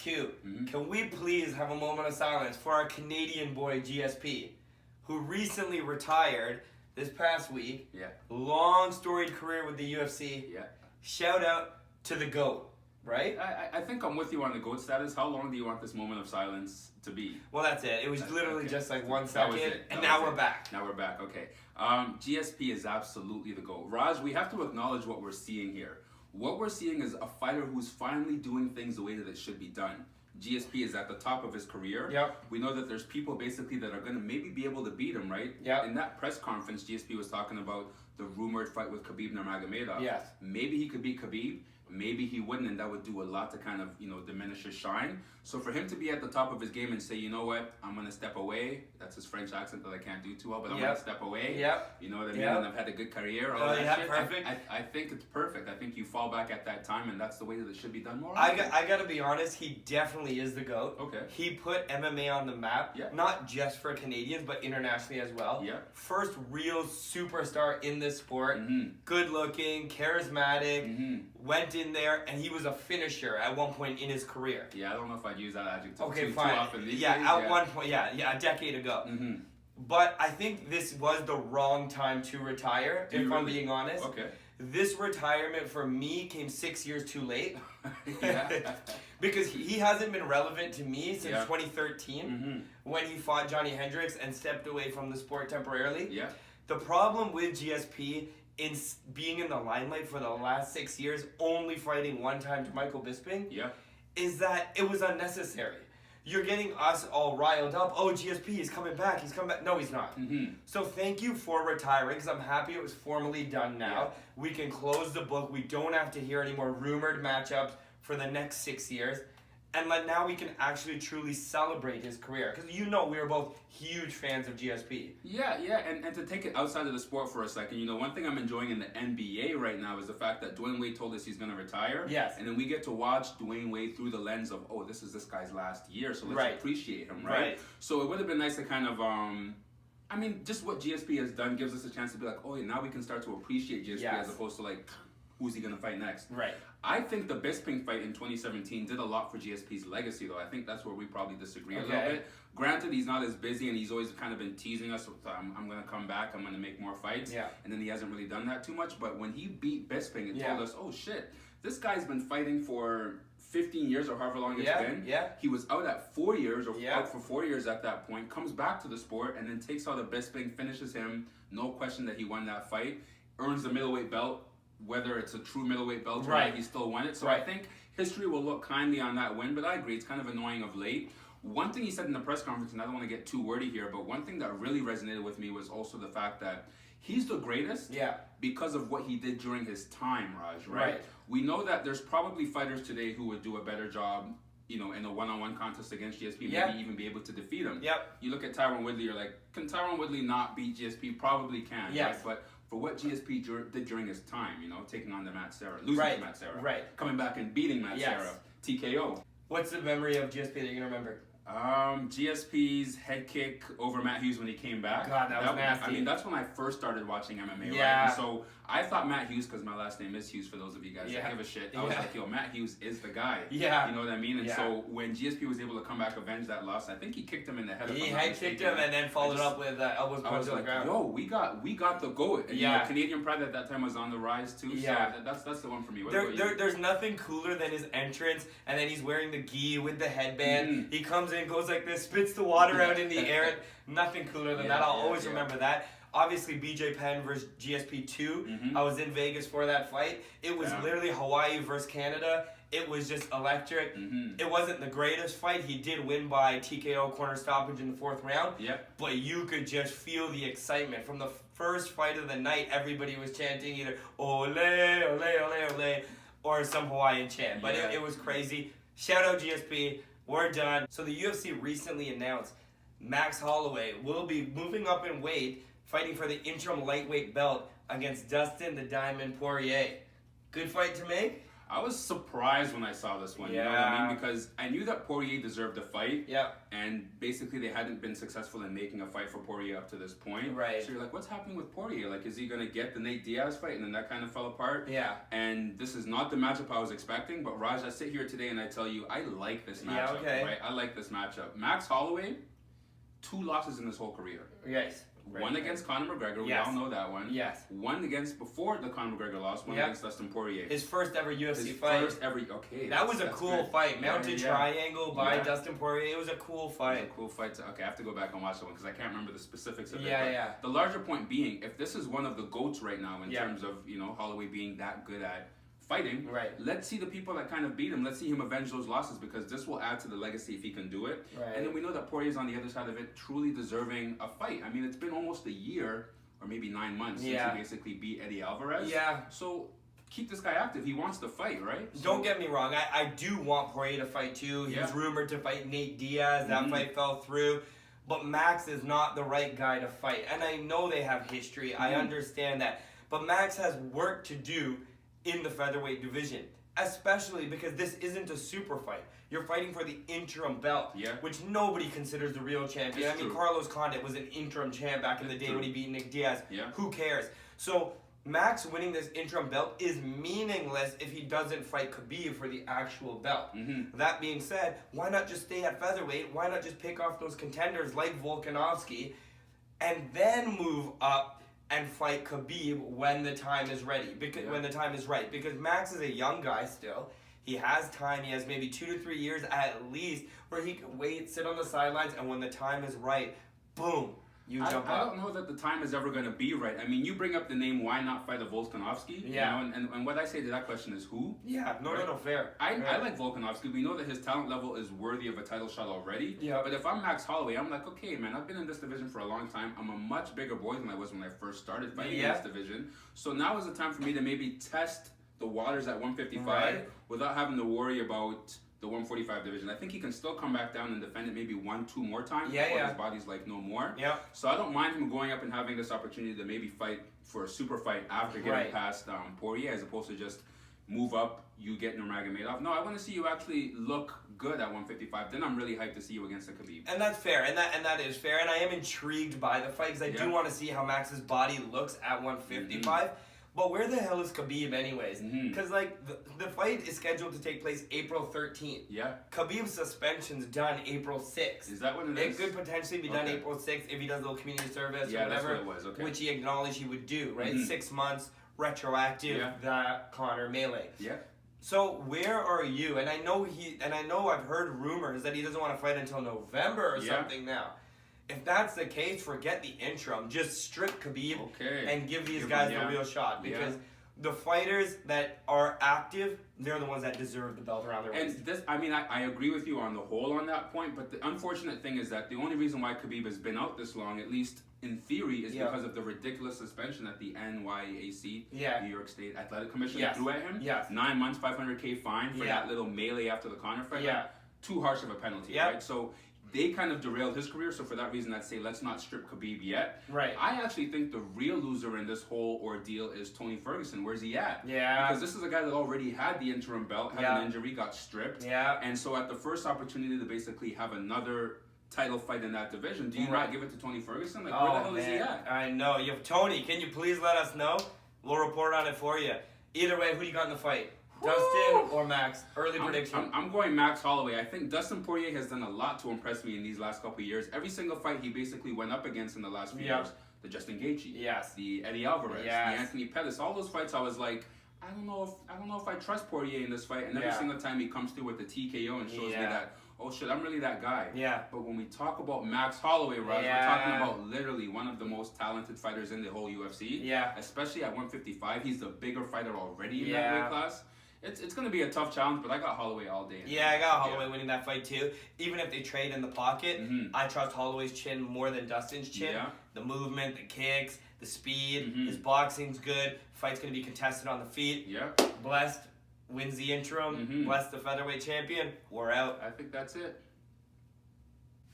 Q, can we please have a moment of silence for our Canadian boy GSP, who recently retired this past week. Yeah. Long storied career with the UFC. Yeah. Shout out to the GOAT, right? I think I'm with you on the GOAT status. How long do you want this moment of silence to be? Well, that's it. It was literally okay. just like 1 That was second, it. and That now was we're it. back. Now we're back, okay. GSP is absolutely the GOAT. Raj, we have to acknowledge what we're seeing here. What we're seeing is a fighter who's finally doing things the way that it should be done. GSP is at the top of his career. Yep. We know that there's people basically that are going to maybe be able to beat him, right? Yep. In that press conference, GSP was talking about the rumored fight with Khabib Nurmagomedov. Yes. Maybe he could beat Khabib. Maybe he wouldn't, and that would do a lot to kind of, diminish his shine. So for him to be at the top of his game and say, you know what, I'm going to step away. That's his French accent that I can't do too well, but I'm going to step away. Yep. You know what I mean? Yep. And I've had a good career. All that shit. Perfect. I think it's perfect. I think you fall back at that time, and that's the way that it should be done more I often. got to be honest, he definitely is the GOAT. Okay. He put MMA on the map, not just for Canadians, but internationally as well. Yeah. First real superstar in this sport. Good looking, charismatic, went in there, and he was a finisher at one point in his career. Yeah, I don't know if I'd use that adjective too fine. often these days. At one point, a decade ago. But I think this was the wrong time to retire, if I'm being honest. Okay. This retirement for me came 6 years too late. Yeah. Because he hasn't been relevant to me since 2013 when he fought Johnny Hendricks and stepped away from the sport temporarily. Yeah. The problem with GSP in being in the limelight for the last 6 years, only fighting one time to Michael Bisping, is that it was unnecessary. You're getting us all riled up. Oh, GSP is coming back. He's coming back. No, he's not. So thank you for retiring, because I'm happy it was formally done now. We can close the book. We don't have to hear any more rumored matchups for the next 6 years. And now we can actually truly celebrate his career. Because we were both huge fans of GSP. Yeah, and to take it outside of the sport for a second, one thing I'm enjoying in the NBA right now is the fact that Dwayne Wade told us he's going to retire. Yes. And then we get to watch Dwayne Wade through the lens of, oh, this is this guy's last year, so let's appreciate him, right? So it would have been nice to kind of, just what GSP has done gives us a chance to be like, oh, yeah, now we can start to appreciate GSP as opposed to like, who's he going to fight next? Right. I think the Bisping fight in 2017 did a lot for GSP's legacy, though. I think that's where we probably disagree a little bit. Granted, he's not as busy, and he's always kind of been teasing us with, I'm going to come back, I'm going to make more fights. Yeah. And then he hasn't really done that too much. But when he beat Bisping and told us, oh, shit, this guy's been fighting for 15 years or however long it's been. Yeah. He was out at 4 years or out for 4 years at that point, comes back to the sport, and then takes out a Bisping, finishes him. No question that he won that fight. Earns the middleweight belt. Whether it's a true middleweight belt or not, he still won it. So I think history will look kindly on that win, but I agree, it's kind of annoying of late. One thing he said in the press conference, and I don't want to get too wordy here, but one thing that really resonated with me was also the fact that he's the greatest because of what he did during his time, Raj, right? We know that there's probably fighters today who would do a better job in a one-on-one contest against GSP, maybe even be able to defeat him. You look at Tyron Woodley, you're like, can Tyron Woodley not beat GSP? Probably can, right? But for what GSP did during his time, taking on the Matt Serra, losing to Matt Serra, coming back and beating Matt Serra, TKO. What's the memory of GSP that you're going to remember? GSP's head kick over Matt Hughes when he came back. God, that was nasty. I mean, that's when I first started watching MMA, right? And so I thought Matt Hughes, because my last name is Hughes, for those of you guys that give a shit, I was like, yo, Matt Hughes is the guy. Yeah. You know what I mean? And so when GSP was able to come back, avenge that loss, I think he kicked him in the head. He head kicked him and then followed up with elbows punch on the ground. Yo, we got the GOAT. And, Canadian pride at that time was on the rise too. Yeah. So that's the one for me. There's nothing cooler than his entrance, and then he's wearing the gi with the headband. He comes in, goes like this, spits the water out in the air. Nothing cooler than that. I'll always remember that. Obviously, BJ Penn versus GSP 2. I was in Vegas for that fight. It was literally Hawaii versus Canada. It was just electric. It wasn't the greatest fight. He did win by TKO corner stoppage in the 4th round. But you could just feel the excitement. From the first fight of the night, everybody was chanting either ole, ole, ole, ole, or some Hawaiian chant. But it was crazy. Shout out GSP. We're done. So the UFC recently announced Max Holloway will be moving up in weight, fighting for the interim lightweight belt against Dustin the Diamond Poirier. Good fight to make? I was surprised when I saw this one, you know what I mean? Because I knew that Poirier deserved a fight. And basically they hadn't been successful in making a fight for Poirier up to this point. Right. So you're like, what's happening with Poirier? Like, is he going to get the Nate Diaz fight? And then that kind of fell apart. And this is not the matchup I was expecting. But Raj, I sit here today and I tell you, I like this matchup. Right? I like this matchup. Max Holloway, 2 losses in his whole career. One against Conor McGregor, we all know that one. One against, before the Conor McGregor loss, one against Dustin Poirier. His first ever UFC fight. First ever, okay. That was a cool fight. Mounted triangle by Dustin Poirier. It was a cool fight. It was a cool fight. Okay, I have to go back and watch that one because I can't remember the specifics of it. The larger point being, if this is one of the GOATs right now in terms of, you know, Holloway being that good at fighting, let's see the people that kind of beat him. Let's see him avenge those losses because this will add to the legacy if he can do it. And then we know that Poirier's on the other side of it, truly deserving a fight. I mean, it's been almost a year or maybe 9 months since he basically beat Eddie Alvarez. So keep this guy active. He wants to fight, right? So, don't get me wrong. I do want Poirier to fight too. He was rumored to fight Nate Diaz. That fight fell through. But Max is not the right guy to fight. And I know they have history. I understand that. But Max has work to do in the featherweight division, especially because this isn't a super fight. You're fighting for the interim belt, which nobody considers the real champion. I mean, Carlos Condit was an interim champ back in the day when he beat Nick Diaz. Who cares? So Max winning this interim belt is meaningless if he doesn't fight Khabib for the actual belt. That being said, why not just stay at featherweight? Why not just pick off those contenders like Volkanovski and then move up and fight Khabib when the time is ready, because when the time is right. Because Max is a young guy still. He has time. He has maybe 2 to 3 years at least where he can wait, sit on the sidelines, and when the time is right, boom, you jump up. I don't know that the time is ever going to be right. I mean, you bring up the name, why not fight a Volkanovski? You know, and what I say to that question is who? No, fair. I like Volkanovski. We know that his talent level is worthy of a title shot already. But if I'm Max Holloway, I'm like, okay, man, I've been in this division for a long time. I'm a much bigger boy than I was when I first started fighting in this division. So now is the time for me to maybe test the waters at 155 without having to worry about the 145 division. I think he can still come back down and defend it maybe 1-2 more times before his body's like no more. So I don't mind him going up and having this opportunity to maybe fight for a super fight after getting past Poirier, as opposed to just move up, you get Nurmagomedov. No, I want to see you actually look good at 155. Then I'm really hyped to see you against the Khabib. And that's fair, and that is fair. And I am intrigued by the fight because I do want to see how Max's body looks at 155. But where the hell is Khabib anyways? Because like the fight is scheduled to take place April 13th. Khabib's suspension's done April 6th. Is that what it is? It could potentially be done April 6th if he does a little community service or whatever. That's what it was. Okay. Which he acknowledged he would do, right? 6 months retroactive that Conor melee. So where are you? And I know I've heard rumors that he doesn't want to fight until November or something now. If that's the case, forget the interim. Just strip Khabib and give these guys the real shot. Because the fighters that are active, they're the ones that deserve the belt around their waist. And this, I mean, I agree with you on the whole on that point, but the unfortunate thing is that the only reason why Khabib has been out this long, at least in theory, is because of the ridiculous suspension that the NYAC, New York State Athletic Commission, threw at him. 9 months, $500K fine for that little melee after the Conor fight. Too harsh of a penalty, right? So they kind of derailed his career, so for that reason I'd say let's not strip Khabib yet. I actually think the real loser in this whole ordeal is Tony Ferguson. Where's he at? Because this is a guy that already had the interim belt, had an injury, got stripped. And so at the first opportunity to basically have another title fight in that division, do you not give it to Tony Ferguson? Like, where the hell is he at? I know. You have Tony, can you please let us know? We'll report on it for you. Either way, who do you got in the fight? Dustin or Max? Early prediction. I'm going Max Holloway. I think Dustin Poirier has done a lot to impress me in these last couple of years. Every single fight he basically went up against in the last few years. The Justin Gaethje. The Eddie Alvarez. The Anthony Pettis. All those fights I was like, I don't know if I trust Poirier in this fight. And every single time he comes through with the TKO and shows me that, oh shit, I'm really that guy. But when we talk about Max Holloway, Raj, we're talking about literally one of the most talented fighters in the whole UFC. Especially at 155. He's the bigger fighter already in that weight class. It's going to be a tough challenge, but I got Holloway all day. I got Holloway winning that fight too. Even if they trade in the pocket, I trust Holloway's chin more than Dustin's chin. The movement, the kicks, the speed, his boxing's good. Fight's going to be contested on the feet. Blessed wins the interim. Blessed the featherweight champion. We're out. I think that's it.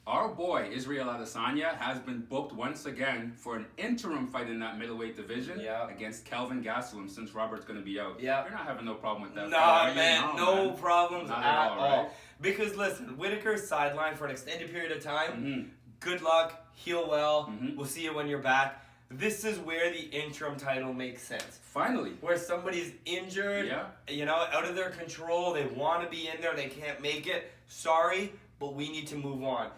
Our boy, Israel Adesanya, has been booked once again for an interim fight in that middleweight division against Kelvin Gastelum, since Robert's going to be out. You're not having no problem with that. Nah, man, no problems Not at all. Right? Because listen, Whitaker's sidelined for an extended period of time. Good luck, heal well, we'll see you when you're back. This is where the interim title makes sense. Finally. Where somebody's injured, you know, out of their control, they want to be in there, they can't make it. Sorry, but we need to move on.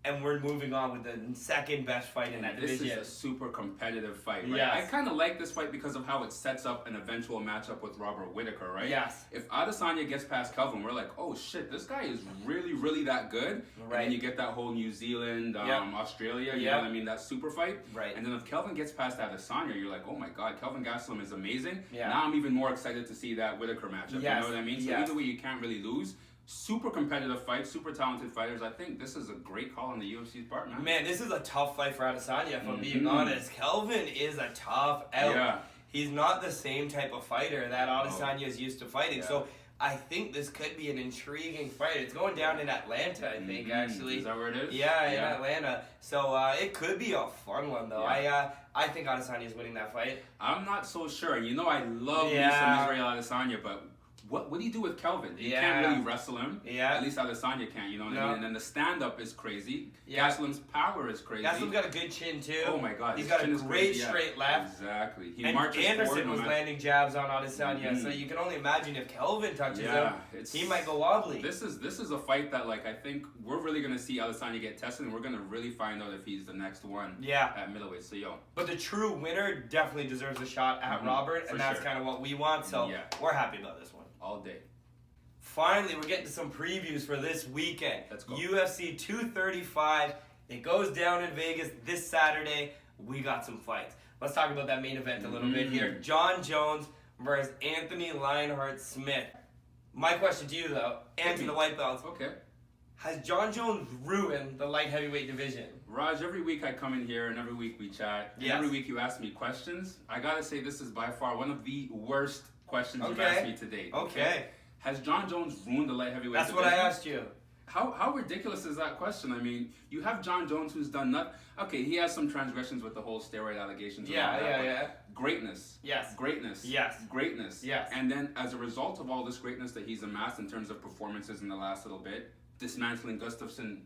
And we're moving on with the second best fight in that division. This is a super competitive fight, right? Yes. I kind of like this fight because of how it sets up an eventual matchup with Robert Whitaker, right? Yes. If Adesanya gets past Kelvin, we're like, oh shit, this guy is really, really that good. Right. And then you get that whole New Zealand, Australia, you know what I mean, that super fight. Right. And then if Kelvin gets past Adesanya, you're like, oh my god, Kelvin Gastelum is amazing. Yeah. Now I'm even more excited to see that Whitaker matchup. You know what I mean? So either way, you can't really lose. Super competitive fight, super talented fighters. I think this is a great call on the UFC's part, man. Man, this is a tough fight for Adesanya, if I'm being honest. Kelvin is a tough out. Yeah. He's not the same type of fighter that Adesanya is used to fighting. So I think this could be an intriguing fight. It's going down in Atlanta, I think, actually. Is that where it is? Yeah, in Atlanta. So it could be a fun one, though. I think Adesanya is winning that fight. I'm not so sure. You know, I love me some Israel Adesanya, but what do you do with Kelvin? You can't really wrestle him. At least Adesanya can't, you know what I mean? And then the stand-up is crazy. Gastelum's power is crazy. Gastelum's got a good chin, too. Oh, my God. He's got a great straight left. Exactly. He and marches Anderson forward, was landing jabs on Adesanya, so you can only imagine if Kelvin touches him, he might go wobbly. This is a fight that, like, I think we're really going to see Adesanya get tested, and we're going to really find out if he's the next one at middleweight. So, But the true winner definitely deserves a shot at Robert, and that's kind of what we want, so we're happy about this one. All day. Finally, we're getting to some previews for this weekend. Let's go. UFC 235. It goes down in Vegas this Saturday. We got some fights. Let's talk about that main event a little bit here. John Jones versus Anthony Lionheart Smith. My question to you, though, and to the white belts. Okay. Has John Jones ruined the light heavyweight division? Raj, every week I come in here and every week we chat. And every week you ask me questions. I gotta say this is by far one of the worst questions you've asked me to date. Okay. Has John Jones ruined the light heavyweight division? That's what I asked you. How ridiculous is that question? I mean, you have John Jones who's done nothing. Okay, he has some transgressions with the whole steroid allegations. And all that, Greatness. Yes. Greatness. Yes. Greatness. Yes. And then as a result of all this greatness that he's amassed in terms of performances in the last little bit, dismantling Gustafsson,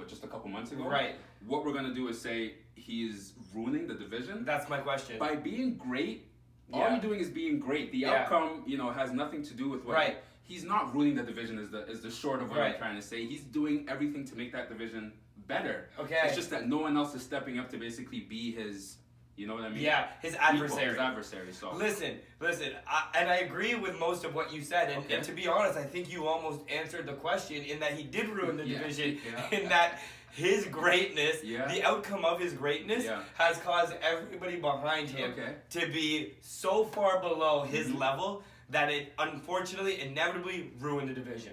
just a couple months ago? Right. What we're going to do is say he's ruining the division. That's my question. By being great, all you're doing is being great. The outcome, has nothing to do with what... He's not ruining the division is the short of what I'm trying to say. He's doing everything to make that division better. Okay. It's just that no one else is stepping up to basically be his, you know what I mean? Yeah, his adversary. His adversary, so. Listen, and I agree with most of what you said, and to be honest, I think you almost answered the question in that he did ruin the division, in that his greatness, the outcome of his greatness, has caused everybody behind him to be so far below his level that it unfortunately, inevitably ruined the division.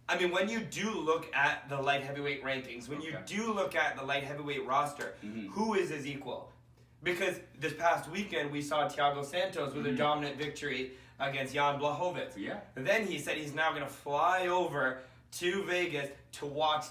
I mean, when you do look at the light heavyweight rankings, when you do look at the light heavyweight roster, who is his equal? Because this past weekend, we saw Thiago Santos with a dominant victory against Jan Blachowicz. Then he said he's now going to fly over to Vegas to watch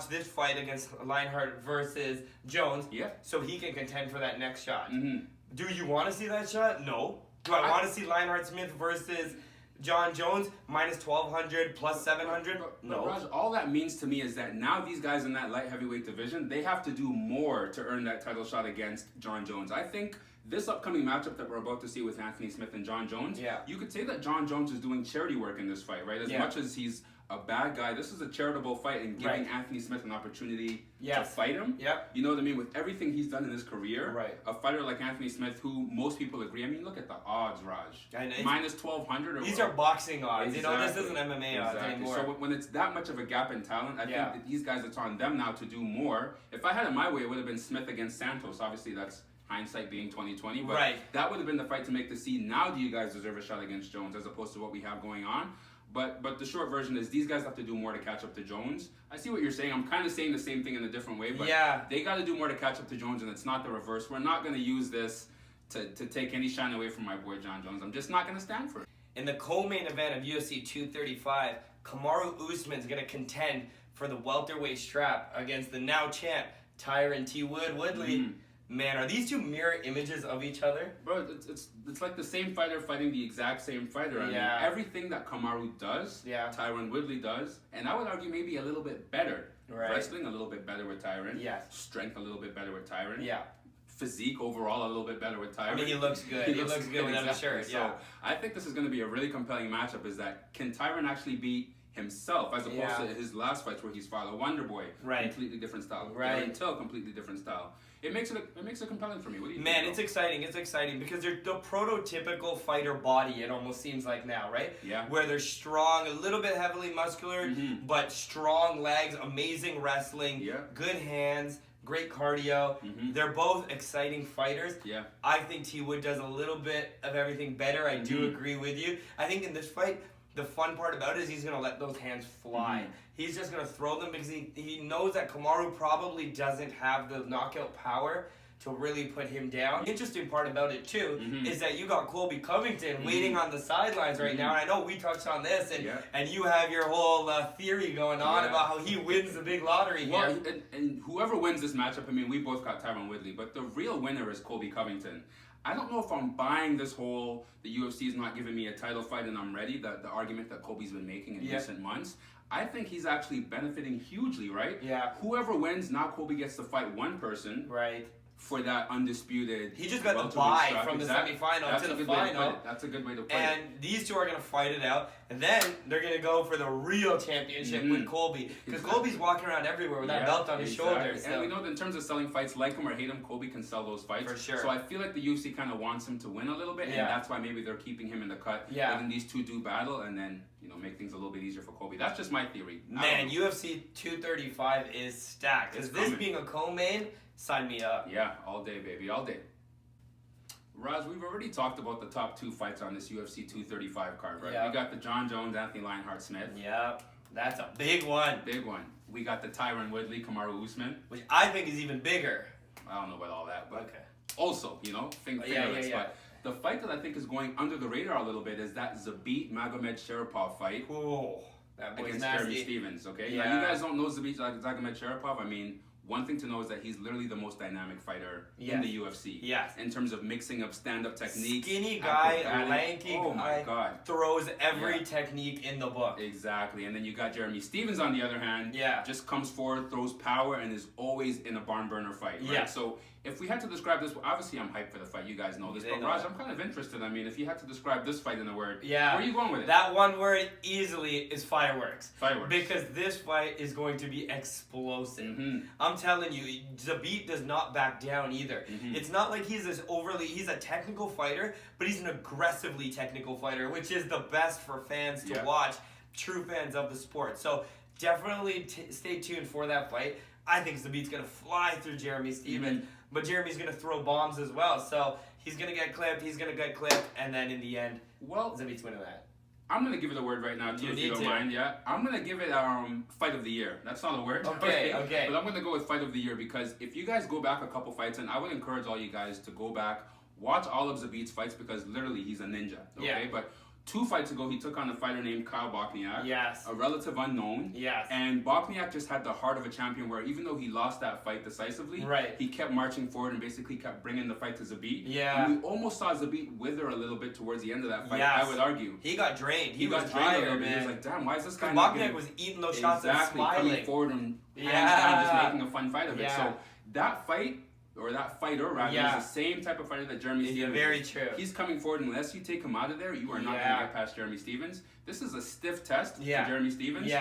this fight against Lionheart versus Jones so he can contend for that next shot. Do you want to see that shot? No. Do I want to see Lionheart Smith versus John Jones minus 1,200 plus 700? No. Raj, all that means to me is that now these guys in that light heavyweight division, they have to do more to earn that title shot against John Jones. I think this upcoming matchup that we're about to see with Anthony Smith and John Jones, you could say that John Jones is doing charity work in this fight, right? As much as he's a bad guy, this is a charitable fight and giving Anthony Smith an opportunity to fight him. You know what I mean? With everything he's done in his career, a fighter like Anthony Smith, who most people agree, I mean, look at the odds, Raj. Minus 1,200. These are boxing odds. You know, this isn't MMA odds anymore. So when it's that much of a gap in talent, I think that these guys, it's on them now to do more. If I had it my way, it would have been Smith against Santos. Obviously, that's hindsight being 2020, but that would have been the fight to make to see, now do you guys deserve a shot against Jones as opposed to what we have going on. But the short version is these guys have to do more to catch up to Jones. I see what you're saying. I'm kind of saying the same thing in a different way, but they got to do more to catch up to Jones, and it's not the reverse. We're not going to use this to take any shine away from my boy John Jones. I'm just not going to stand for it. In the co-main event of UFC 235, Kamaru Usman is going to contend for the welterweight strap against the now champ Tyron T. Woodley. Man, are these two mirror images of each other? Bro, it's like the same fighter fighting the exact same fighter. I mean, everything that Kamaru does, Tyron Woodley does, and I would argue maybe a little bit better. Right. Wrestling a little bit better with Tyron. Yes. Strength a little bit better with Tyron. Yeah. Physique overall a little bit better with Tyron. I mean, he looks good. He looks good without a shirt. So I think this is going to be a really compelling matchup. Is that can Tyron actually beat himself as opposed to his last fights where he's fought a Wonder Boy, completely different style. Until completely different style. It makes it compelling for me. What do you think? Man, it's exciting. It's exciting because they're the prototypical fighter body. It almost seems like now, right? Yeah. Where they're strong, a little bit heavily muscular, but strong legs, amazing wrestling, good hands, great cardio. They're both exciting fighters. Yeah. I think T. Wood does a little bit of everything better. I do agree with you. I think in this fight, the fun part about it is he's going to let those hands fly. He's just going to throw them because he knows that Kamaru probably doesn't have the knockout power to really put him down. The interesting part about it, too, is that you got Colby Covington waiting on the sidelines right now. And I know we touched on this, and you have your whole theory going on about how he wins the big lottery here. And whoever wins this matchup, I mean, we both got Tyron Woodley, but the real winner is Colby Covington. I don't know if I'm buying this whole, the UFC is not giving me a title fight and I'm ready, the argument that Colby's been making in recent months. I think he's actually benefiting hugely, right? Yeah. Whoever wins, now Colby gets to fight one person. Right. For that undisputed. He just got the bye from the semifinal to the final. That's a good way to put it. And these two are going to fight it out. And then they're going to go for the real championship with Colby. Because Colby's walking around everywhere with that belt on his shoulders. And we know that in terms of selling fights, like him or hate him, Colby can sell those fights. For sure. So I feel like the UFC kind of wants him to win a little bit. And that's why maybe they're keeping him in the cut. Letting these two do battle and then, make things a little bit easier for Colby. That's just my theory. Man, UFC 235 is stacked. Because this being a co-main, sign me up. Yeah, all day, baby, all day. Raz, we've already talked about the top two fights on this UFC 235 card, right? Yep. We got the John Jones, Anthony Lionheart-Smith. Yep, that's a big one. Big one. We got the Tyron Woodley, Kamaru Usman. Which I think is even bigger. I don't know about all that, but also, fingerless. But the fight that I think is going under the radar a little bit is that Zabit Magomed-Sharipov fight. Ooh, that boy's against nasty. Jeremy Stephens, okay? Now, you guys don't know Zabit Magomed-Sharipov. I mean, one thing to know is that he's literally the most dynamic fighter in the UFC. Yes. In terms of mixing up stand-up techniques. Skinny guy, lanky oh my God. Throws every technique in the book. Exactly. And then you got Jeremy Stephens on the other hand. Just comes forward, throws power, and is always in a barn burner fight. Right? So if we had to describe this, obviously I'm hyped for the fight. You guys know this. But Raj, I'm kind of interested. I mean, if you had to describe this fight in a word, where are you going with it? That one word easily is fireworks. Fireworks. Because this fight is going to be explosive. I'm telling you, Zabit does not back down either. It's not like he's he's a technical fighter, but he's an aggressively technical fighter, which is the best for fans to watch, true fans of the sport. So definitely stay tuned for that fight. I think Zabit's going to fly through Jeremy Stephens, but Jeremy's going to throw bombs as well. So he's going to get clipped, and then in the end, Zabit's winning that. I'm going to give it a word right now, too, if you don't mind. I'm going to give it Fight of the Year. That's not a word. Okay. But I'm going to go with Fight of the Year because if you guys go back a couple fights, and I would encourage all you guys to go back, watch all of Zabit's fights because literally he's a ninja. Okay? But 2 fights ago, he took on a fighter named Kyle Bochniak. Yes. A relative unknown. Yes. And Bochniak just had the heart of a champion where even though he lost that fight decisively, he kept marching forward and basically kept bringing the fight to Zabit. Yeah. And we almost saw Zabit wither a little bit towards the end of that fight, I would argue. He got drained. He got tired, drained a little bit. man. He was like, damn, why is this guy not Bochniak was eating those shots and smiling. Coming forward and hands down, just making a fun fight of it. So that fight, or that fighter, rather, is the same type of fighter that Jeremy Stephens very is. true. He's coming forward, and unless you take him out of there, you are not going to get past Jeremy Stephens. This is a stiff test for Jeremy Stephens.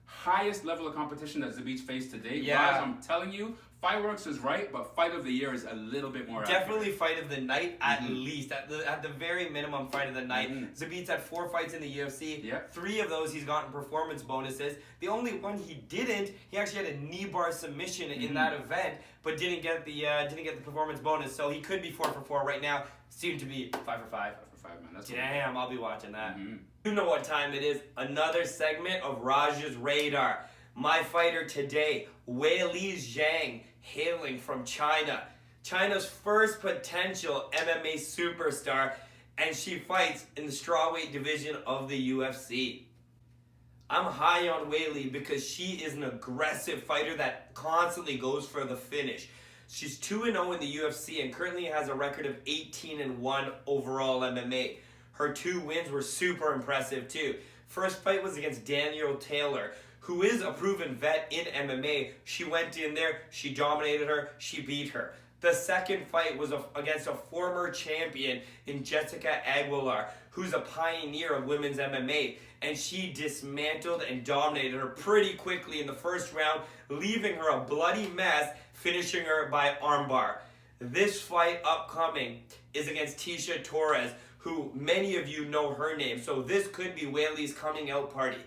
Highest level of competition that Zabit's faced to date. Guys, I'm telling you, fireworks is right, but Fight of the Year is a little bit more definitely accurate. Fight of the night, at least. At the very minimum, Fight of the night. Zabit's had 4 fights in the UFC. 3 of those he's gotten performance bonuses. The only one he didn't, he actually had a knee bar submission in that event, but didn't get the performance bonus. So he could be 4 for 4 right now. Soon to be 5 for 5. 5 for 5, man. That's damn, I'll be watching that. You know what time it is. Another segment of Raj's Radar. My fighter today, Weili Zhang, hailing from China. China's first potential MMA superstar, and she fights in the strawweight division of the UFC. I'm high on Woodley because she is an aggressive fighter that constantly goes for the finish. She's 2-0 in the UFC and currently has a record of 18-1 overall MMA. Her 2 wins were super impressive too. First fight was against Danielle Taylor, who is a proven vet in MMA. She went in there, she dominated her, she beat her. The second fight was against a former champion in Jessica Aguilar, who's a pioneer of women's MMA, and she dismantled and dominated her pretty quickly in the first round, leaving her a bloody mess, finishing her by armbar. This fight upcoming is against Tecia Torres, who many of you know her name, so this could be Woodley's coming out party.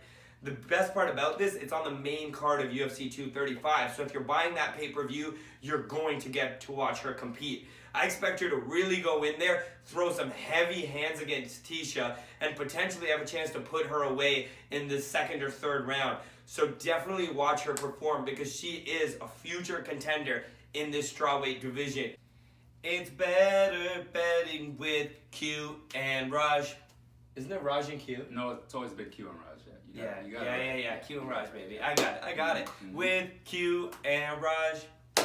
The best part about this, it's on the main card of UFC 235, so if you're buying that pay-per-view, you're going to get to watch her compete. I expect her to really go in there, throw some heavy hands against Tecia, and potentially have a chance to put her away in the second or third round. So definitely watch her perform because she is a future contender in this strawweight division. It's better betting with Q and Raj. Isn't it Raj and Q? No, it's always been Q and Raj. Yeah. Q and Raj, baby. I got it. Mm-hmm. With Q and Raj.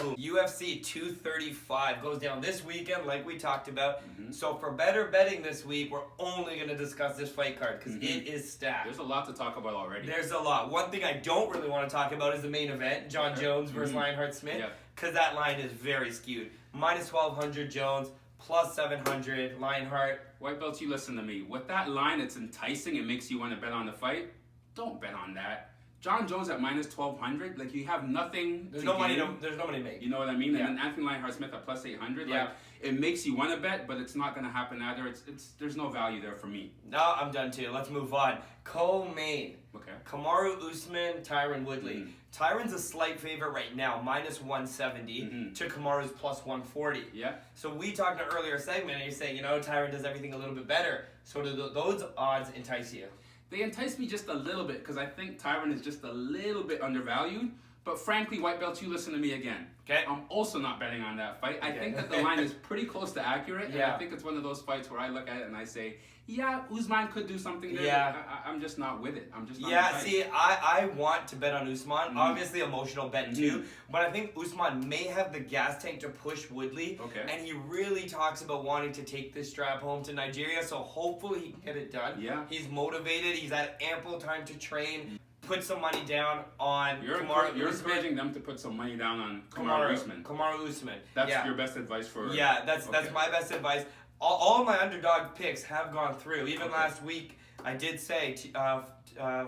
Ooh. UFC 235 goes down this weekend, like we talked about. Mm-hmm. So for better betting this week, we're only going to discuss this fight card because it is stacked. There's a lot to talk about already. There's a lot. One thing I don't really want to talk about is the main event, John Jones versus Lionheart Smith, because that line is very skewed. Minus 1,200 Jones, plus 700 Lionheart. White belts, you listen to me. With that line, it's enticing. It makes you want to bet on the fight. Don't bet on that. John Jones at minus 1,200, like you have nothing. There's no money to make. You know what I mean? Yeah. And then Anthony Lionheart Smith at plus 800. Like it makes you want to bet, but it's not going to happen either. There's no value there for me. No, I'm done too. Let's move on. Co-main. Okay. Kamaru, Usman, Tyron Woodley. Tyron's a slight favorite right now, minus 170 to Kamaru's plus 140. Yeah. So we talked in an earlier segment, and you're saying, Tyron does everything a little bit better. So do those odds entice you? They entice me just a little bit because I think Tyron is just a little bit undervalued. But frankly, white belts, you listen to me again. Okay. I'm also not betting on that fight. I think that the line is pretty close to accurate. And I think it's one of those fights where I look at it and I say, yeah, Usman could do something there. Yeah. I'm just not with it. I'm just not enticed. See, I want to bet on Usman. Obviously, emotional bet too. But I think Usman may have the gas tank to push Woodley. Okay. And he really talks about wanting to take this strap home to Nigeria. So hopefully he can get it done. Yeah. He's motivated. He's had ample time to train. Put some money down on Kamaru. You're encouraging them to put some money down on Kamaru Usman. Kamaru Usman. That's your best advice for... Yeah, that's my best advice. All my underdog picks have gone through. Even last week, I did say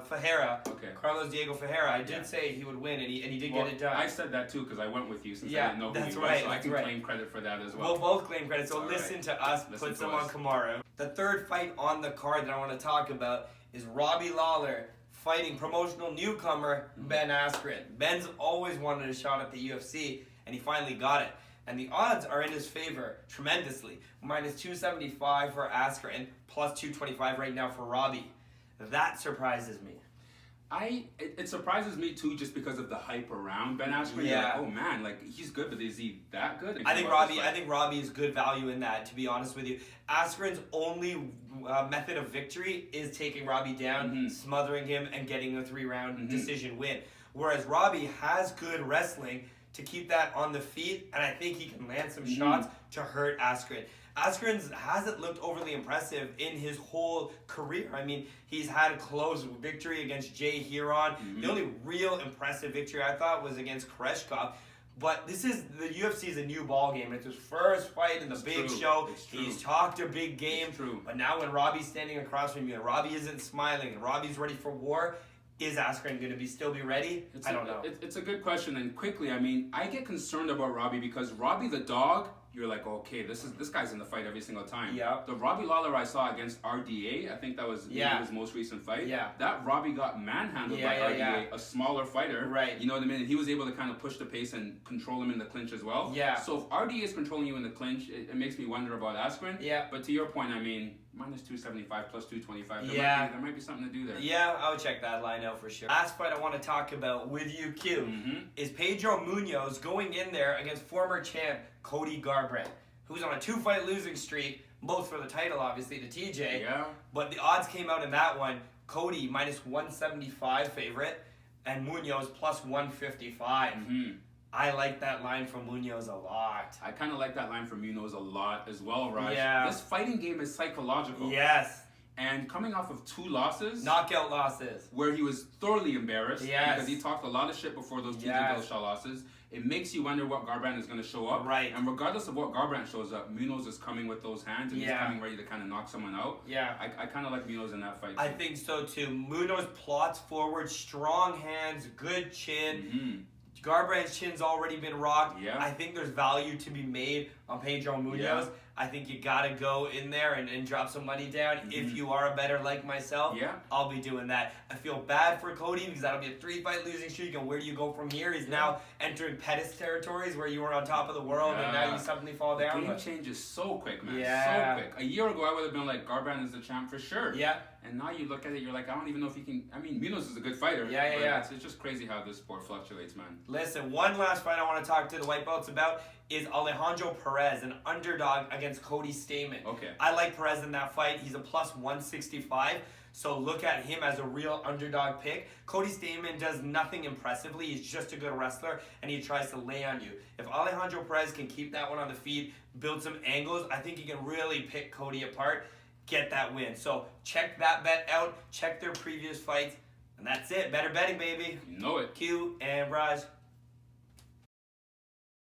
Ferreira, Carlos Diego Ferreira, I did say he would win, and he did get it done. I said that too because I went with you since I didn't know who you were, so I can claim credit for that as well. We'll both claim credit, so listen to us, put some on Kamaru. The third fight on the card that I want to talk about is Robbie Lawler fighting promotional newcomer Ben Askren. Ben's always wanted a shot at the UFC, and he finally got it. And the odds are in his favor tremendously. Minus 275 for Askren, plus 225 right now for Robbie. That surprises me. It surprises me too, just because of the hype around Ben Askren. Yeah. Like, oh man, like he's good, but is he that good? I think Robbie is good value in that. To be honest with you, Askren's only method of victory is taking Robbie down, smothering him, and getting a 3-round decision win. Whereas Robbie has good wrestling to keep that on the feet, and I think he can land some shots to hurt Askren. Askren hasn't looked overly impressive in his whole career. I mean, he's had a close victory against Jay Huron. The only real impressive victory I thought was against Koreshkov. But the UFC is a new ballgame. It's his first fight in the big show. He's talked a big game. But now when Robbie's standing across from you and Robbie isn't smiling and Robbie's ready for war, is Askren going to still be ready? I don't know. It's a good question. And quickly, I mean, I get concerned about Robbie because Robbie the dog, you're like, okay, this guy's in the fight every single time. Yeah. The Robbie Lawler I saw against RDA, I think that was his most recent fight. Yeah. That Robbie got manhandled by RDA, a smaller fighter. Right. You know what I mean? And he was able to kind of push the pace and control him in the clinch as well. Yeah. So if RDA is controlling you in the clinch, it makes me wonder about Askren. Yeah. But to your point, I mean, minus 275 plus 225. There might be something to do there. Yeah, I would check that line out for sure. Last fight I want to talk about with you, Q, is Pedro Munoz going in there against former champ Cody Garbrandt, who's on a 2-fight losing streak, both for the title, obviously, to TJ. Yeah. But the odds came out in that one Cody minus 175 favorite, and Munoz plus 155. I like that line from Munoz a lot. I kind of like that line from Munoz a lot as well, Raj. Yeah. This fighting game is psychological. Yes. And coming off of 2 losses. Knockout losses. Where he was thoroughly embarrassed. Yes. Because he talked a lot of shit before those 2 shot losses. It makes you wonder what Garbrandt is going to show up. Right. And regardless of what Garbrandt shows up, Munoz is coming with those hands and he's coming ready to kind of knock someone out. Yeah. I kind of like Munoz in that fight too. I think so too. Munoz plots forward, strong hands, good chin. Garbrandt's chin's already been rocked. Yeah. I think there's value to be made on Pedro Munoz. Yeah. I think you gotta go in there and drop some money down. If you are a bettor like myself, I'll be doing that. I feel bad for Cody because that'll be a 3-fight losing streak, and where do you go from here? He's now entering Pettis territories where you were on top of the world and now you suddenly fall down. The game changes so quick, man. So quick. A year ago, I would have been like, Garbrandt is the champ for sure. Yeah. And now you look at it, you're like, I don't even know if he can. I mean, Munoz is a good fighter. It's just crazy how this sport fluctuates, man. Listen, one last fight I want to talk to the white belts about is Alejandro Perez, an underdog against Cody Stamann. Okay. I like Perez in that fight. He's a plus 165. So look at him as a real underdog pick. Cody Stamann does nothing impressively. He's just a good wrestler, and he tries to lay on you. If Alejandro Perez can keep that one on the feet, build some angles, I think he can really pick Cody apart, get that win. So check that bet out. Check their previous fights. And that's it. Better betting, baby. You know it. Q and Raj.